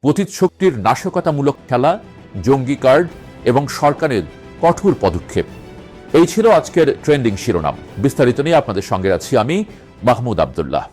পতিত শক্তির নাশকতামূলক খেলা, জঙ্গি কার্ড এবং সরকারের কঠোর পদক্ষেপ। এই ছিল আজকের ট্রেন্ডিং শিরোনাম। বিস্তারিত নিয়ে আপনাদের সঙ্গে আছি আমি মাহমুদ আব্দুল্লাহ।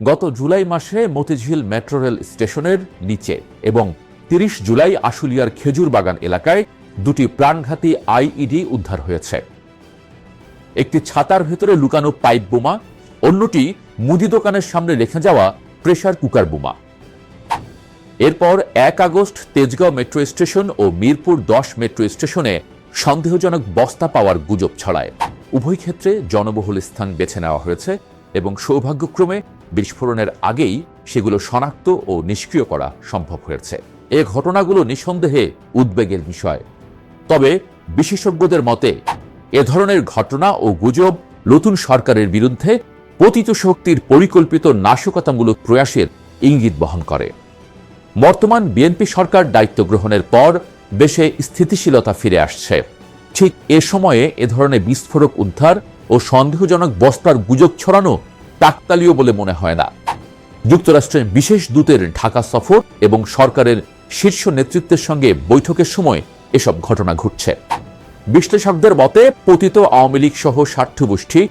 গত জুলাই মাসে মতিঝিল মেট্রো রেল স্টেশনের নিচে এবং ৩০ জুলাই আশুলিয়ার খেজুর বাগান এলাকায় দুটি প্রাণঘাতী আইইডি উদ্ধার হয়েছে। একটি ছাতার ভেতরে লুকানো পাইপ বোমা, অন্যটি মুদি দোকানের সামনে রেখে যাওয়া প্রেসার কুকার বোমা। এরপর ১ আগস্ট তেজগাঁও মেট্রো স্টেশন ও মিরপুর ১০ মেট্রো স্টেশনে সন্দেহজনক বস্তা পাওয়ার গুজব ছড়ায়। উভয় ক্ষেত্রে জনবহুল স্থান বেছে নেওয়া হয়েছে এবং সৌভাগ্যক্রমে বিস্ফোরণের আগেই সেগুলো শনাক্ত ও নিষ্ক্রিয় করা সম্ভব হয়েছে। এ ঘটনাগুলো নিঃসন্দেহে উদ্বেগের বিষয়। তবে বিশেষজ্ঞদের মতে এ ধরনের ঘটনা ও গুজব নতুন সরকারের বিরুদ্ধে পতিত শক্তির পরিকল্পিত নাশকতামূলক প্রয়াসের ইঙ্গিত বহন করে। বর্তমান বিএনপি সরকার দায়িত্ব গ্রহণের পর দেশে স্থিতিশীলতা ফিরে আসছে। ঠিক এ সময়ে এ ধরনের বিস্ফোরক উদ্ধার ও সন্দেহজনক বস্তার গুজব ছড়ানো কাকতালীয় বলে মনে হয় না। যুক্তরাষ্ট্রের বিশেষ দূতের ঢাকা সফর এবং সরকারের শীর্ষ নেতৃত্বের সঙ্গে বৈঠকের সময় এসব ঘটনা ঘটছে। বিশ্লেষকদের মতে পতিত আওয়ামী লীগ সহ স্বার্থগোষ্ঠী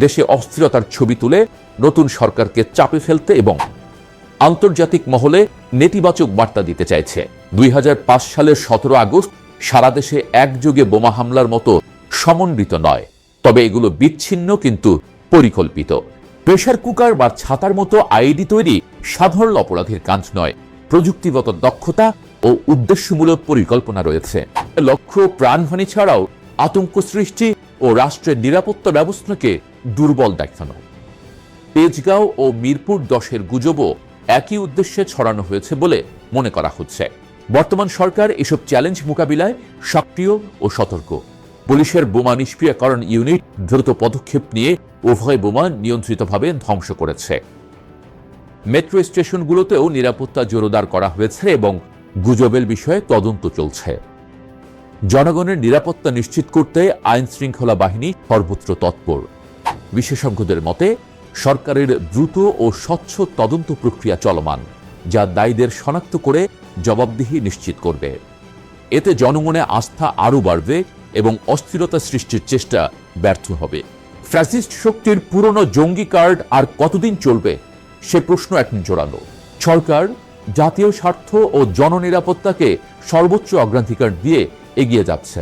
দেশে অস্থিরতার ছবি তুলে নতুন সরকারকে চাপে ফেলতে এবং আন্তর্জাতিক মহলে নেতিবাচক বার্তা দিতে চাইছে। ২০০৫ সালের ১৭ আগস্ট সারা দেশে একযোগে বোমা হামলার মতো সমন্বিত নয়, তবে এগুলো বিচ্ছিন্ন কিন্তু পরিকল্পিত। প্রেসার কুকার বা ছাতার মতো আইডি তৈরি সাধারণ অপরাধের কাজ নয়, প্রযুক্তিগত দক্ষতা ও উদ্দেশ্যমূলক পরিকল্পনা রয়েছে। লক্ষ্য প্রাণহানি ছাড়াও আতঙ্ক সৃষ্টি ও রাষ্ট্রের নিরাপত্তা ব্যবস্থাকে দুর্বল দেখানো। তেজগাঁও ও মিরপুর ১০-এর গুজবও একই উদ্দেশ্যে ছড়ানো হয়েছে বলে মনে করা হচ্ছে। বর্তমান সরকার এসব চ্যালেঞ্জ মোকাবিলায় সক্রিয় ও সতর্ক। পুলিশের বোমা নিষ্ক্রিয়করণ ইউনিট দ্রুত পদক্ষেপ নিয়ে উভয় বোমা নিয়ন্ত্রিতভাবে ধ্বংস করেছে। মেট্রো স্টেশনগুলোতেও নিরাপত্তা জোরদার করা হয়েছে এবং গুজবের বিষয়ে তদন্ত চলছে। জনগণের নিরাপত্তা নিশ্চিত করতে আইন শৃঙ্খলা বাহিনী সর্বত্র তৎপর। বিশেষজ্ঞদের মতে সরকারের দ্রুত ও স্বচ্ছ তদন্ত প্রক্রিয়া চলমান, যা দায়ীদের শনাক্ত করে জবাবদিহি নিশ্চিত করবে। এতে জনমনে আস্থা আরও বাড়বে এবং অস্থিরতা সৃষ্টির চেষ্টা ব্যর্থ হবে। ফ্যাসিস্ট শক্তির পুরনো জঙ্গি কার্ড আর কতদিন চলবে সে প্রশ্ন এখন জোরালো। সরকার জাতীয় স্বার্থ ও জননিরাপত্তাকে সর্বোচ্চ অগ্রাধিকার দিয়ে এগিয়ে যাচ্ছে।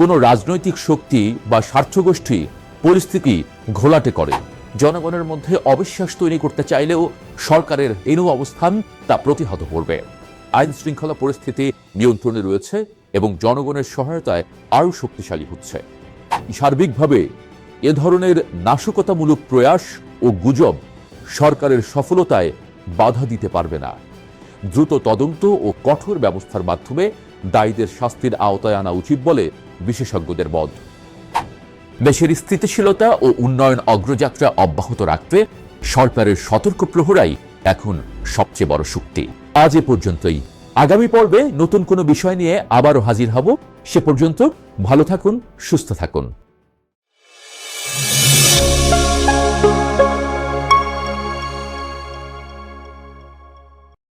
কোনো রাজনৈতিক শক্তি বা স্বার্থগোষ্ঠী পরিস্থিতি ঘোলাটে করে জনগণের মধ্যে অবিশ্বাস তৈরি করতে চাইলেও সরকারের এনু অবস্থান তা প্রতিহত করবে। আইন শৃঙ্খলা পরিস্থিতি নিয়ন্ত্রণে রয়েছে এবং জনগণের সহায়তায় আরও শক্তিশালী হচ্ছে। সার্বিকভাবে এ ধরনের নাশকতামূলক প্রয়াস ও গুজব সরকারের সফলতায় বাধা দিতে পারবে না। দ্রুত তদন্ত ও কঠোর ব্যবস্থার মাধ্যমে দায়ীদের শাস্তির আওতায় আনা উচিত বলে বিশেষজ্ঞদের মত। দেশের স্থিতিশীলতা ও উন্নয়ন অগ্রযাত্রা অব্যাহত রাখতে সরকারের সতর্ক প্রহরাই এখন সবচেয়ে বড় শক্তি। আজ এ পর্যন্তই। আগামী পর্বে নতুন কোনো বিষয় নিয়ে আবারও হাজির হব। সে পর্যন্ত ভালো থাকুন, সুস্থ থাকুন।